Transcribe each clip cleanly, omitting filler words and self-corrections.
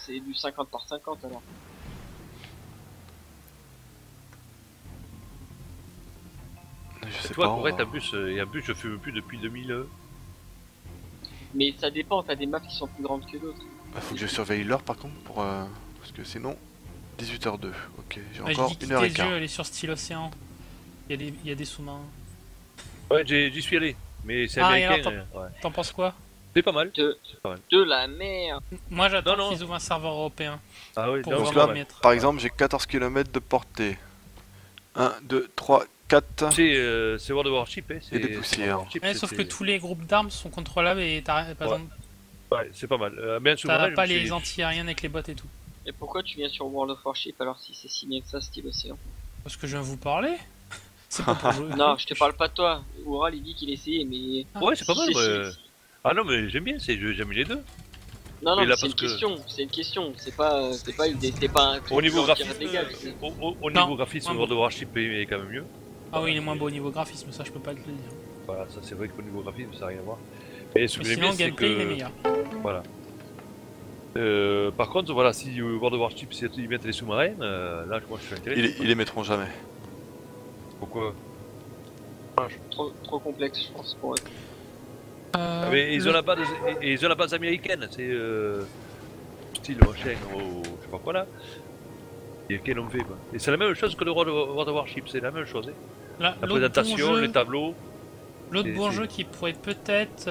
c'est du 50 par 50 alors. Je sais Toi, pas. correct, en plus, et en plus, je fume plus depuis 2000. Mais ça dépend, t'as des maps qui sont plus grandes que d'autres. Bah, faut que je surveille l'heure par contre pour parce que sinon 18h02. Ok, j'ai Ouais, j'ai encore dit une quitter heure et le quart. jeu, aller sur style océan. Il y a des sous-marins. Ouais, j'y suis allé, mais c'est Ah, et américain. alors, Ouais. t'en penses quoi? C'est pas mal. De, C'est pas mal. de la merde. Moi j'attends Non. qu'ils ouvrent un serveur européen Ah oui, pour non, Donc c'est vraiment pas là, m'y mal. mettre. par exemple, j'ai 14 km de portée. 1, 2, 3, 4. C'est World of Warship, hein. Et des poussières. Ouais, sauf que tous les groupes d'armes sont contrôlables et t'as par exemple, Ouais, c'est pas mal. Bien souvent, t'as je pas me suis- les anti-aériennes avec les bots et tout. Et pourquoi tu viens sur World of Warship alors si c'est si bien que ça, style océan? Parce que je viens vous parler. C'est pas pour jouer. Non, je te parle pas de toi. Oural il dit qu'il essayait, mais. Ouais, c'est pas si mal. c'est- Ouais. Ah non, mais j'aime bien, j'aime les deux. Non, non, Mais mais là, c'est une parce que- question, c'est une question, c'est pas un truc Au niveau genre tir graphisme, dégage, c'est- au Non, niveau graphisme, moins World of Warship est quand même mieux. Ah oui, il est moins beau au niveau graphisme, ça je peux pas te le dire. Voilà, ça c'est vrai qu'au niveau graphisme, ça n'a rien à voir. Et ce que Mais j'aime sinon, bien, le c'est gameplay il est que. meilleur. Voilà. Par contre, voilà, si World of Warship, si ils mettent les sous-marins, là, moi je suis intéressé. Ils les mettront jamais. Pourquoi? trop complexe, je pense, pour eux. Ah, mais ils ont la base américaine, c'est style machin, je sais pas quoi là. Et qu'est-ce qu'on fait quoi. Et c'est la même chose que le World of Warship, c'est la même chose. Hein. Là, La l'autre présentation, bon jeu- les tableaux. L'autre bon c'est- jeu qui pourrait peut-être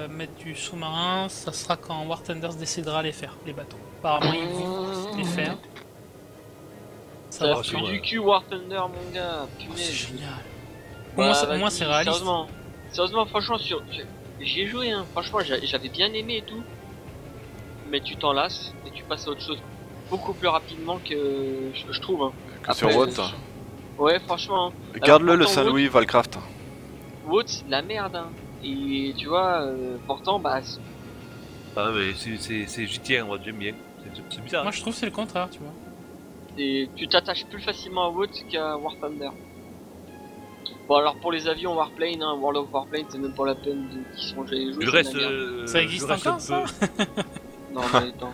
mettre du sous-marin, ça sera quand War Thunders décidera les faire, les bateaux. Apparemment, ils vont les faire. Ça va, a c'est fait vrai. du cul War Thunder, mon gars, Oh, c'est punaise. génial. Bah, au moins, vas-y, c'est réaliste. Sérieusement, franchement, j'y ai joué, hein. Franchement, j'avais bien aimé et tout. Mais tu t'en lasses et tu passes à autre chose beaucoup plus rapidement que je trouve. Hein. Que sur Après, Watt. Ouais, franchement. Garde-le le pourtant, Saint-Louis Valcraft. WoT, c'est de la merde. Hein. Et tu vois, pourtant, bah. Ah, mais c'est JT, moi j'aime bien. C'est bizarre. Moi, je trouve que c'est le contraire, tu vois. Tu t'attaches plus facilement à WoT qu'à War Thunder. Bon, alors pour les avions Warplane, hein, World of Warplane, c'est même pas la peine qu'ils sont joués. Je reste. Ça existe je reste encore, un ça peu- Non, mais attends.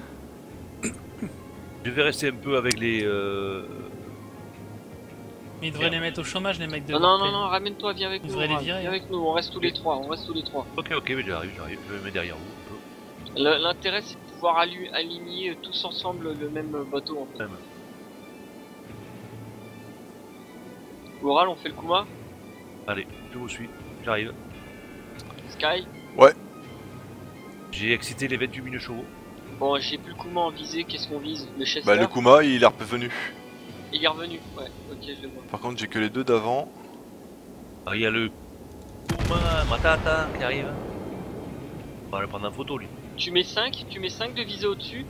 Je vais rester un peu avec les. Mais ils devraient les mettre au chômage, les mecs de Non, non, non, Warplane. non, ramène-toi, viens avec Ils nous. devraient les Ram. virer, Viens hein. avec nous, on reste tous les trois, on reste tous les trois. Ok, mais j'arrive, je me mets derrière vous. L'intérêt c'est de pouvoir aligner tous ensemble le même bateau en fait. Même. Oral, on fait le Kuma, Allez, je vous suis, j'arrive. Sky. J'ai excité les 28 000 chevaux. Bon, j'ai plus le Kuma en visée, qu'est-ce qu'on vise? Le Chester. Bah le Kuma il est revenu. Il est revenu, ouais, ok, je le vois. Par contre j'ai que les deux d'avant. Ah, il y a le Matata qui arrive. On va le prendre en photo lui. Tu mets 5 de visée au-dessus.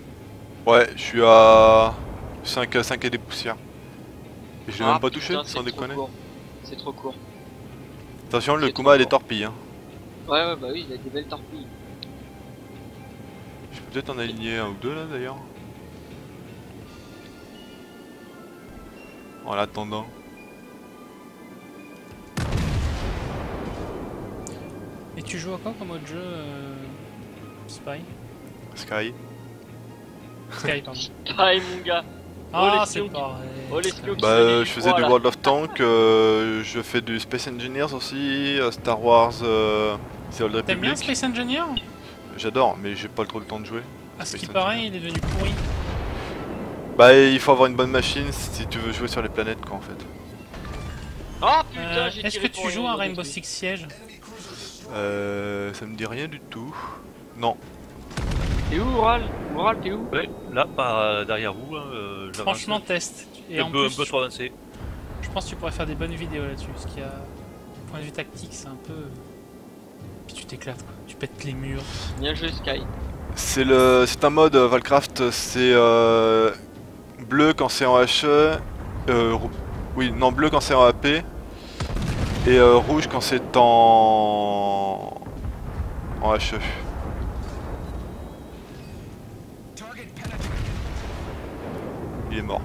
Ouais, je suis à 5 et des poussières. Et je l'ai Ah, même pas putain, touché, c'est sans trop déconner. court. C'est trop court. Attention, le C'est Kuma trop a des court. torpilles. Hein. Ouais, bah oui, il a des belles torpilles. Je peux peut-être en aligner un ou deux là d'ailleurs. En l'attendant. Et tu joues à quoi comme autre jeu Spy Sky. Sky, pardon. Pareil, mon gars. Ah, les c'est spions qui- pareil. Oh, les spions qui Bah se mettent je faisais du voilà. World of Tank, je fais du Space Engineers aussi, Star Wars, c'est Old T'aimes bien Republic. Space Engineer? J'adore, mais j'ai pas trop le temps de jouer. À ce Space qui paraît, il est devenu pourri. Bah il faut avoir une bonne machine si tu veux jouer sur les planètes quoi en fait. Oh putain, j'ai Est-ce tiré que pour tu rien, joues à j'aurais Rainbow tué. Six Siege? Ça me dit rien du tout. Non. T'es où, Oral? Oral, t'es où? Ouais, là, par derrière vous. Hein, j'avance. Franchement, teste. Et un en peu, plus, un peu trop avancé. je pense que tu pourrais faire des bonnes vidéos là-dessus. Parce qu'il y a. Point de vue tactique, c'est un peu. Puis tu t'éclates quoi. Tu pètes les murs. Bien joué, Sky. C'est un mode Valcraft, c'est bleu quand c'est en HE, oui non bleu quand c'est en AP et rouge quand c'est en HE. Il est mort.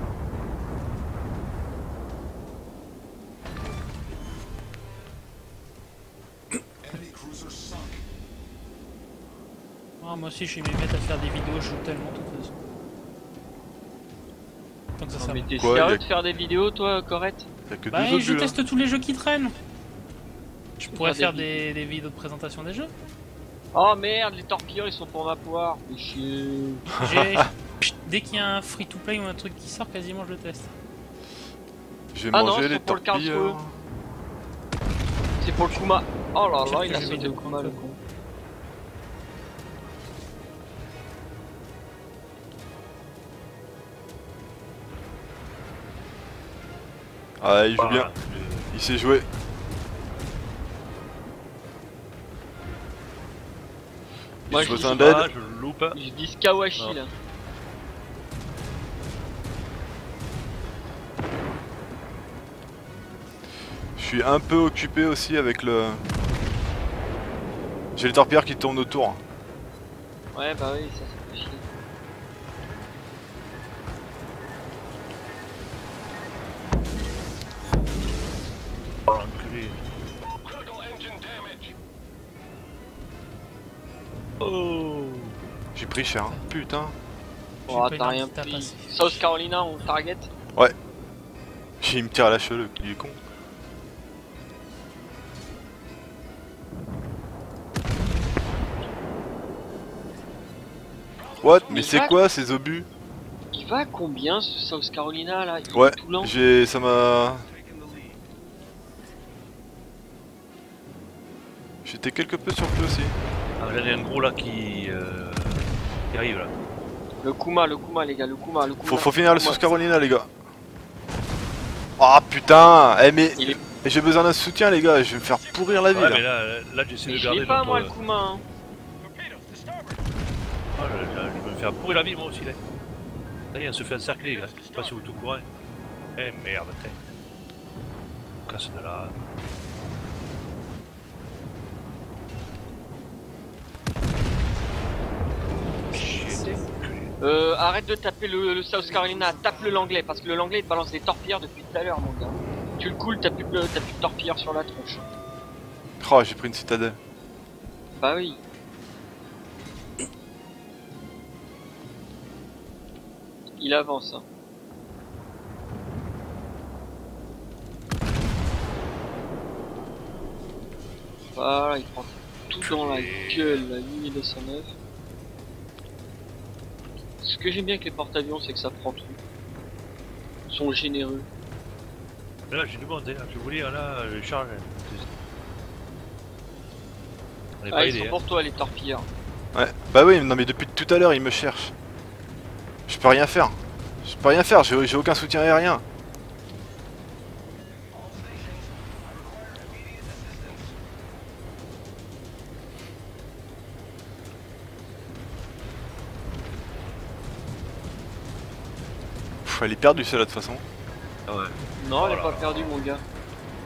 Ah, moi aussi, je vais m'y mettre à faire des vidéos. Je joue tellement de toute façon. que ça Non, serve. mais t'es Quoi, sérieux de faire des vidéos, toi, Corette? Y'a que Bah, deux je obus là. teste tous les jeux qui traînent. Je pourrais faire des des vidéos de présentation des jeux. Oh merde, les torpilleurs ils sont pour ma poire. Fais chier. Dès qu'il y a un free-to-play ou un truc qui sort, quasiment je le teste. Je vais Ah non, manger c'est les pour le torpilles. Karlsruhe. C'est pour le Kuma. Oh là Pire là, que il a j'ai sauté mis le de Kuma, le compte. con. Ah, il joue Ah, bien. Il sait jouer. Moi, J'ai je besoin dis- d'aide. je le loupe. Je dis Kawashi Non. là. Je suis un peu occupé aussi avec le... J'ai les torpilleurs qui tournent autour. Ouais, bah oui, ça fait chier. Oh, l'enculé. Oh. J'ai pris cher. Putain. Oh, J'ai pas t'as eu rien l'envie de pris. passer. South Carolina, on target. Il me tire à la cheveux, il est con. What? Mais Mais c'est va- quoi ces obus? Il va à combien ce South Carolina là? Il est Ouais, tout lent. ça m'a... J'étais quelque peu surpris aussi. Ah, j'en ai un gros là qui arrive là. Le Kuma, les gars, le Kuma. Faut finir le Kuma. South Carolina les gars. Ah putain. Eh mais Il est... j'ai besoin d'un soutien les gars, je vais me faire pourrir la vie Ouais, là. mais là j'essaie Mais de je garder l'ai pas notre- moi le Kuma. Hein. Ah, je vais me faire pourrir la vie moi aussi là. Ça y est, on se fait encercler là. Je sais pas si vous êtes au courant. Eh merde, t'es. Casse de là. Arrête de taper le South Carolina, tape le l'anglais parce que le l'anglais il te balance des torpilleurs depuis tout à l'heure mon gars. Tu le coules, t'as plus de torpilleurs sur la tronche. Oh, j'ai pris une citadelle. Bah oui. Il avance. Hein. Voilà, il prend tout dans la gueule, la 8209. Ce que j'aime bien avec les porte-avions, c'est que ça prend tout. Ils sont généreux. Là j'ai du monde, hein. Je voulais là, je charge. On est Ah, pas ils aidés, sont hein. pour toi les torpilleurs. Ouais, bah oui, non mais depuis tout à l'heure il me cherche. Je peux rien faire. Je peux rien faire, j'ai aucun soutien aérien. Pff, elle est perdue celle-là de toute façon. Ah ouais. Non, elle est Voilà. pas perdue, mon gars.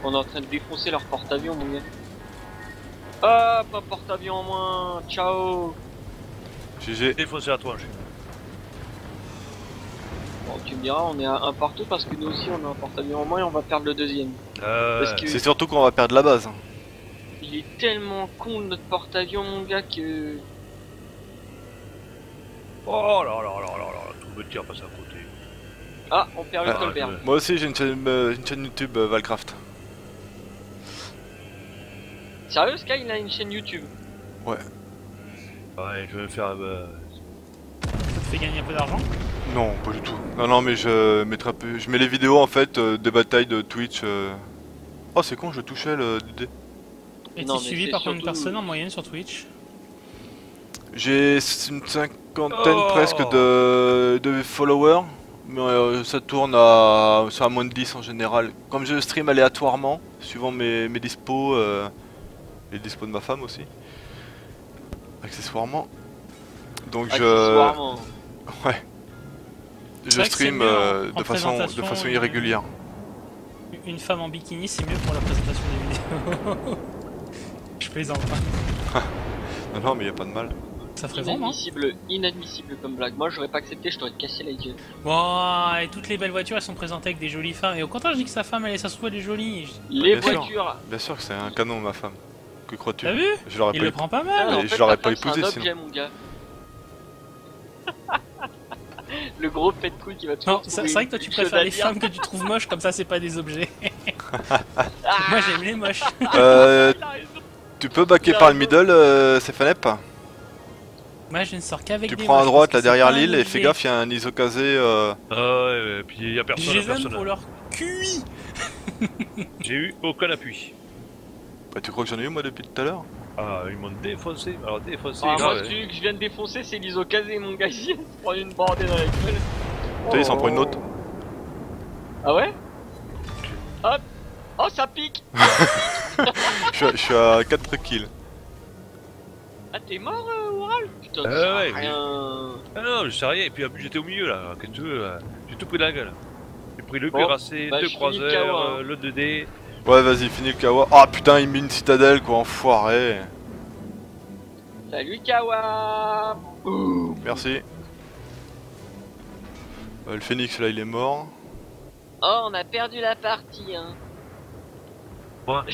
On est en train de défoncer leur porte-avions, mon gars. Hop, un porte-avions en moins. Ciao. GG. Défoncer la tronche. Bon, tu me diras, on est à un partout parce que nous aussi, on a un porte-avions en moins et on va perdre le deuxième. Parce que C'est surtout qu'on va perdre la base. il est tellement con notre porte-avions, mon gars, que... Oh là là là là là, tout me tire passe à côté. Ah, on perd le Ah, Colbert. Moi aussi j'ai une chaîne YouTube Valcraft. Sérieux, Sky, il a une chaîne YouTube. Ouais, je vais me faire. Ça te fait gagner un peu d'argent. Non, pas du tout. Non, non, mais je mettrai un peu. Je mets les vidéos en fait des batailles de Twitch. Oh, c'est con, je touchais le DD. Et Non, t'es mais suivi c'est par combien de surtout- personnes en moyenne sur Twitch? J'ai une cinquantaine Oh presque de followers. Mais ça tourne à. C'est à moins de 10 en général. Comme je stream aléatoirement, suivant mes dispos, les dispos de ma femme aussi. Accessoirement. Donc Accessoirement. Ouais. C'est Je vrai que c'est stream mieux en de présentation, façon irrégulière. Une femme en bikini, c'est mieux pour la présentation des vidéos. Je plaisante pas. Non, non, mais y a pas de mal. Ça ferait vendre, hein. Inadmissible comme blague. Moi, j'aurais pas accepté, je t'aurais cassé la gueule. Bon, et toutes les belles voitures, elles sont présentées avec des jolies femmes. Et au contraire, je dis que sa femme, ça se trouve, elle est jolie. Les Bien sûr. voitures. Bien sûr que c'est un canon, ma femme. Que crois-tu? T'as vu? Je l'aurais Il pas le eu. prend pas Ah, mal. mais en je fait, l'aurais ta pas femme, épousé, c'est un sinon. objet, mon gars. Le gros pet de couille qui va toujours Non, c'est vrai que toi tu préfères les femmes que tu trouves moches, comme ça c'est pas des objets. Moi j'aime les moches. Tu peux backer par le middle, Stéphane? Moi je ne sors qu'avec Tu des prends à moches, droite parce là que c'est derrière pas un l'île et objet. fais gaffe, il y a un isokazé. Ah ouais, puis y'a Je personne, les aime personne. pour leur QI. J'ai eu aucun appui. Bah, tu crois que j'en ai eu moi depuis tout à l'heure? Ah, ils m'ont défoncé, alors défoncé. Ah, moi, grave, celui que je viens de défoncer, c'est l'isokazé, mon gars. Il se prend une bordée dans la gueule. T'as vu, il s'en prend une autre. Ah ouais? Hop! Oh, ça pique! Je suis à 4 kills. Ah, t'es mort, Oral? Putain, ouais, ça ouais, rien. Ah non, je sais rien, et puis en plus j'étais au milieu là, qu'est-ce que tu veux, j'ai tout pris dans la gueule. J'ai pris le Bon, cuirassé, bah, deux je finis le croiseurs, KO, hein. le 2D. Ouais, vas-y, finis le kawa. Ah putain, il met une citadelle quoi, enfoiré. Salut, Kawa! Ouh. Merci. Le phénix là, il est mort. Oh, on a perdu la partie, hein. Ouais.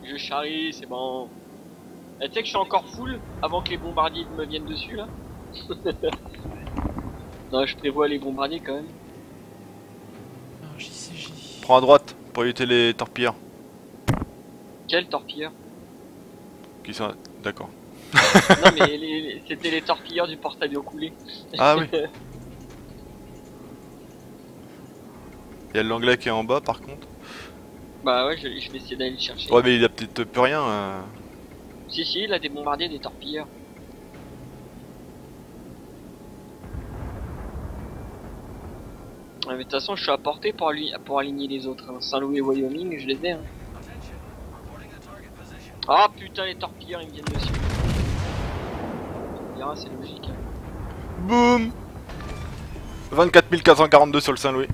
Je charrie, c'est bon. Tu sais que je suis encore full avant que les bombardiers me viennent dessus là. Non, je prévois les bombardiers quand même. Alors, JCJ. Prends à droite pour éviter les torpilleurs. Quel torpilleur? Qui sont. D'accord. Non mais c'était les torpilleurs du porte-avions coulé. Ah oui. Il y a l'anglais qui est en bas par contre. Bah ouais, je vais essayer d'aller le chercher. Ouais, mais il a peut-être plus rien. Si, il a des bombardiers, des torpilleurs. Ouais, mais de toute façon, je suis à portée pour aligner les autres. Hein. Saint-Louis et Wyoming, je les ai. Hein. Ah putain, les torpilleurs, ils me viennent dessus. Ah, c'est logique. Hein. Boum 24 442 sur le Saint-Louis.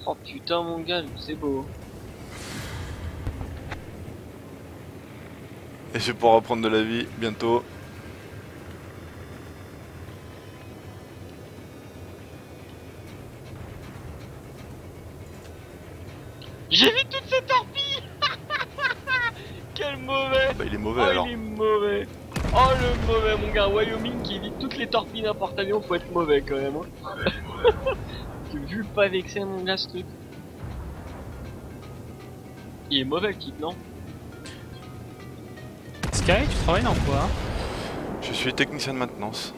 Oh putain, mon gars, c'est beau. Et je vais pouvoir reprendre de la vie bientôt. J'ai vu toutes ces torpilles. Quel mauvais. Bah il est mauvais Oh, alors. il est mauvais. Oh le mauvais, mon gars. Wyoming qui évite toutes les torpilles d'un porte-avions, faut être mauvais quand même. Hein. J'ai vu pas vexé mon gars ce truc. Il est mauvais le type, non? Sky, tu travailles dans quoi? Je suis technicien de maintenance.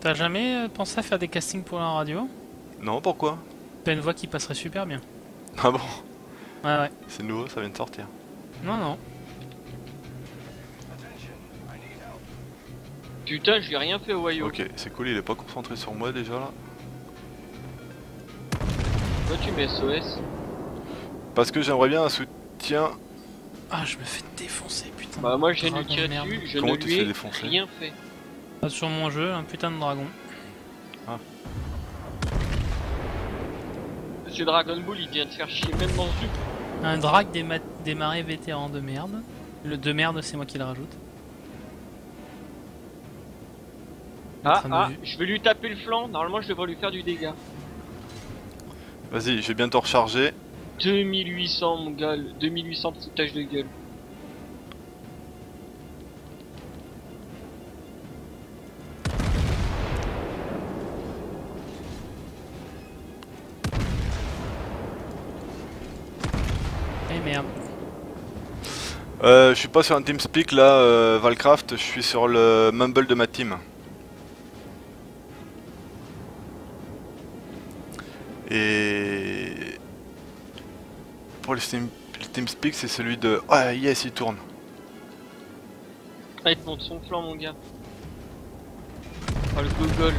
T'as jamais pensé à faire des castings pour la radio? Non, pourquoi? T'as une voix qui passerait super bien. Ah bon? Ouais. C'est nouveau, ça vient de sortir. Non. Putain, je lui ai rien fait au Wyoming. Ok, c'est cool, il est pas concentré sur moi déjà là. Toi tu mets SOS. Parce que j'aimerais bien un soutien. Ah, je me fais défoncer, putain. Bah moi j'ai Dragon lui tiré de merde. dessus, je Comment ne tu lui te fais ai défoncer? rien fait. Ah, sur mon jeu, un putain de dragon. Monsieur Dragon Ball il vient de faire chier même dans ce jeu. Un drag des marais vétérans de merde. Le de merde, c'est moi qui le rajoute. En train de- Je vais lui taper le flanc, normalement je devrais lui faire du dégât. Vas-y, je vais bientôt recharger. 2800 mon gars, 2800 de foutage de gueule. Eh merde. Je suis pas sur un TeamSpeak là, Valcraft, je suis sur le Mumble de ma team. Et pour le TeamSpeak, c'est celui de. Ah yes, il tourne. Ah il te monte son flanc mon gars. Oh le gogol.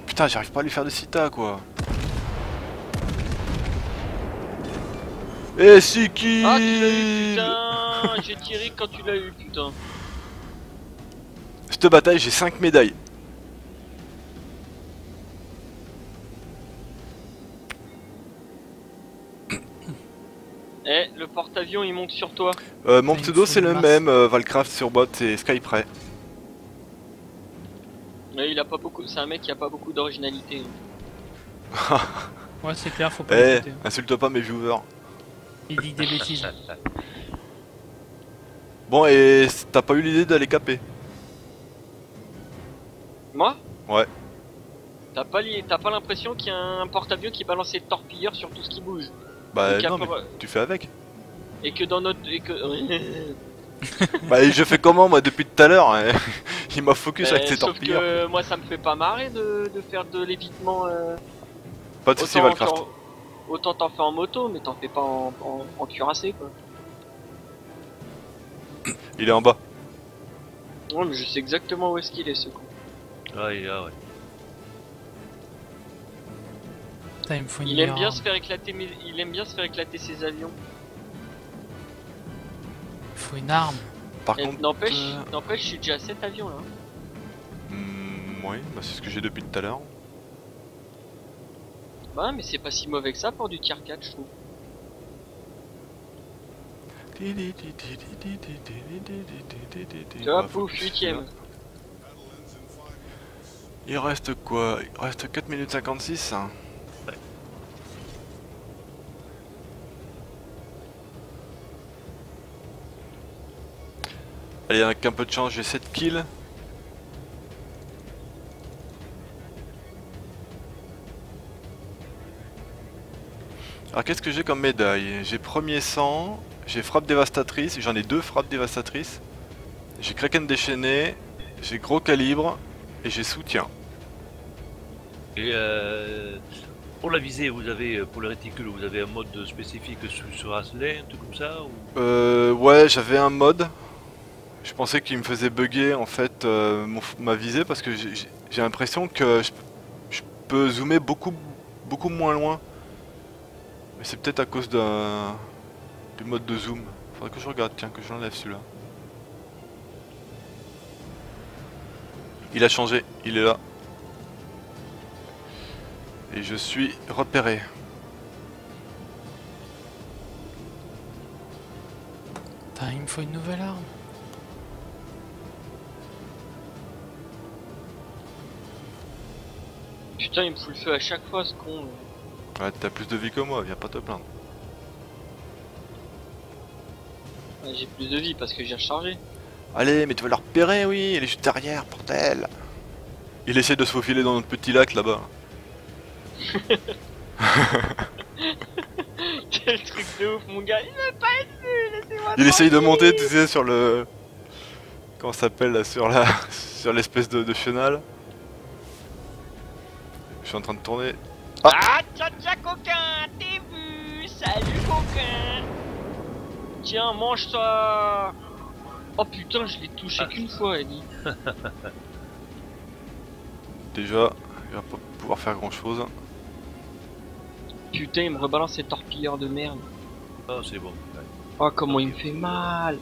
Putain, j'arrive pas à lui faire de sita quoi. Et c'est qui? Ah tu l'as eu putain. J'ai tiré quand tu l'as eu putain. Cette bataille, j'ai 5 médailles. Eh le porte-avions il monte sur toi. Mon il pseudo faut c'est une le masse. même, Valcraft sur bot, c'est Skyprey. Mais il a pas beaucoup, c'est un mec qui a pas beaucoup d'originalité. Ouais, c'est clair, faut pas Eh, l'écouter. insulte pas mes viewers. Il dit des bêtises. Bon, et t'as pas eu l'idée d'aller caper? Moi? Ouais. T'as pas l'impression qu'il y a un porte-avions qui balance ses torpilleurs sur tout ce qui bouge? Bah Et qu'à non, mais part- tu fais avec. Et que dans notre... Et que... Bah et je fais comment moi depuis tout à l'heure hein. Il m'a focus avec ses sauf torpilleurs. que moi ça me fait pas marrer de faire de l'évitement. Pas de soucis Autant Valcraft. autant t'en fais en moto, mais t'en fais pas en cuirassé quoi. Il est en bas. Ouais, mais je sais exactement où est-ce qu'il est ce con. Ah, il est là, ouais. Putain, il me faut une Il aime meilleure bien arme. se faire éclater, il aime bien se faire éclater ses avions. Il faut une arme. Par Et contre. n'empêche, je suis déjà à 7 avions là. Oui, bah c'est ce que j'ai depuis tout à l'heure. Bah, mais c'est pas si mauvais que ça pour du tier 4, je trouve. Tu vois, Bah, pouf, 8ème. Il reste quoi? Il reste 4 minutes 56 hein. Allez, avec un peu de chance, j'ai 7 kills. Alors qu'est-ce que j'ai comme médaille? J'ai premier sang, j'ai frappe dévastatrice, j'en ai 2 frappes dévastatrices. J'ai kraken déchaîné, j'ai gros calibre et j'ai soutien. Et pour la visée, vous avez, pour le réticule, vous avez un mode spécifique sur Asley, un truc comme ça ou... Ouais, j'avais un mode. Je pensais qu'il me faisait bugger en fait ma visée parce que j'ai l'impression que je peux zoomer beaucoup moins loin. Mais c'est peut-être à cause du mode de zoom. Faudrait que je regarde, tiens, que je l'enlève celui-là. Il a changé, il est là. Et je suis repéré. Putain, il me faut une nouvelle arme. Putain, il me fout le feu à chaque fois ce con. Ouais, t'as plus de vie que moi, viens pas te plaindre. Ouais, j'ai plus de vie parce que j'ai rechargé. Allez, mais tu vas le repérer, oui, il est juste derrière, bordel. Il essaie de se faufiler dans notre petit lac là-bas. Quel truc de ouf, mon gars. Il veut pas être vu, laissez-moi Il essaye de tranquille. monter, tu sais, sur le... Comment ça s'appelle là, sur la... sur l'espèce de chenal. Je suis en train de tourner. Ah, tcha tcha coquin, t'es vu. Salut coquin. Tiens, mange ça. Oh putain, je l'ai touché qu'une fois, Eddie. Déjà, il va pas pouvoir faire grand chose. Putain, il me rebalance ces torpilleurs de merde. Ah, c'est bon. Ouais. Oh, comment il me fait mal.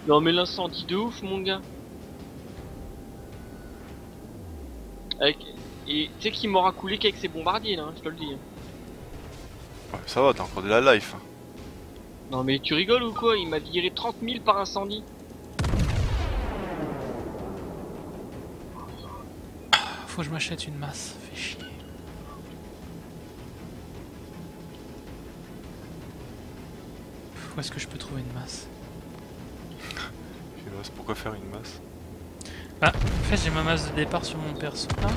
Non, mais l'incendie de ouf, mon gars. Et tu sais qu'il m'aura coulé qu'avec ses bombardiers, là, hein, je te le dis. Ouais, ça va, t'as encore de la life. Non, mais tu rigoles ou quoi? Il m'a viré 30 000 par incendie. Faut que je m'achète une masse. Fait chier. Où est-ce que je peux trouver une masse? Il reste pourquoi faire une masse? Bah, en fait, j'ai ma masse de départ sur mon perso là.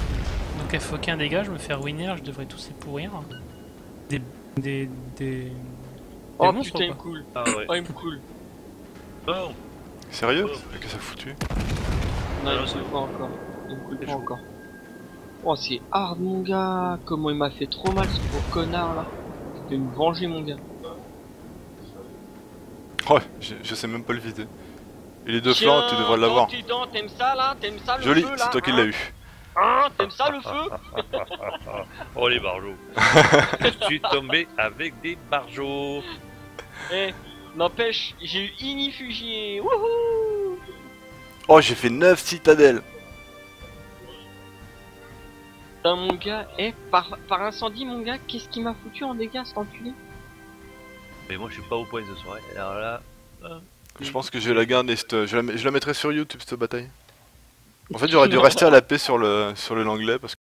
Donc elle fait aucun dégât, je me fais ruiner, je devrais tous pourrir. Des Oh monstres, putain, il me quoi. coule. Ah ouais. Oh, il me coule. Oh, Sérieux? Mais qu'est-ce que ça foutu? Non, il non, me c'est coule bon. pas encore. Il me coule C'est pas chaud. encore. Oh, c'est hard, mon gars. Comment il m'a fait trop mal, ce gros connard là. Je vais me venger, mon gars. Ouais, je sais même pas le viser. Et les deux flancs, tu devrais l'avoir. Tiens, dans tes dents, t'aimes ça là? T'aimes ça le Joli, feu là? c'est toi qui hein l'as eu. Hein? T'aimes ça le feu? Oh les barjots. Je suis tombé avec des barjots. Eh, n'empêche, j'ai eu inifugié. Wouhou! Oh, j'ai fait 9 citadelles. Putain, mon gars, par incendie, mon gars, qu'est-ce qui m'a foutu en dégâts, cet enculé? Mais moi je suis pas au point ce soir. Alors là. Je pense que je vais la garder, je la mettrai sur YouTube cette bataille. En fait, j'aurais dû rester à la paix sur le l'anglais parce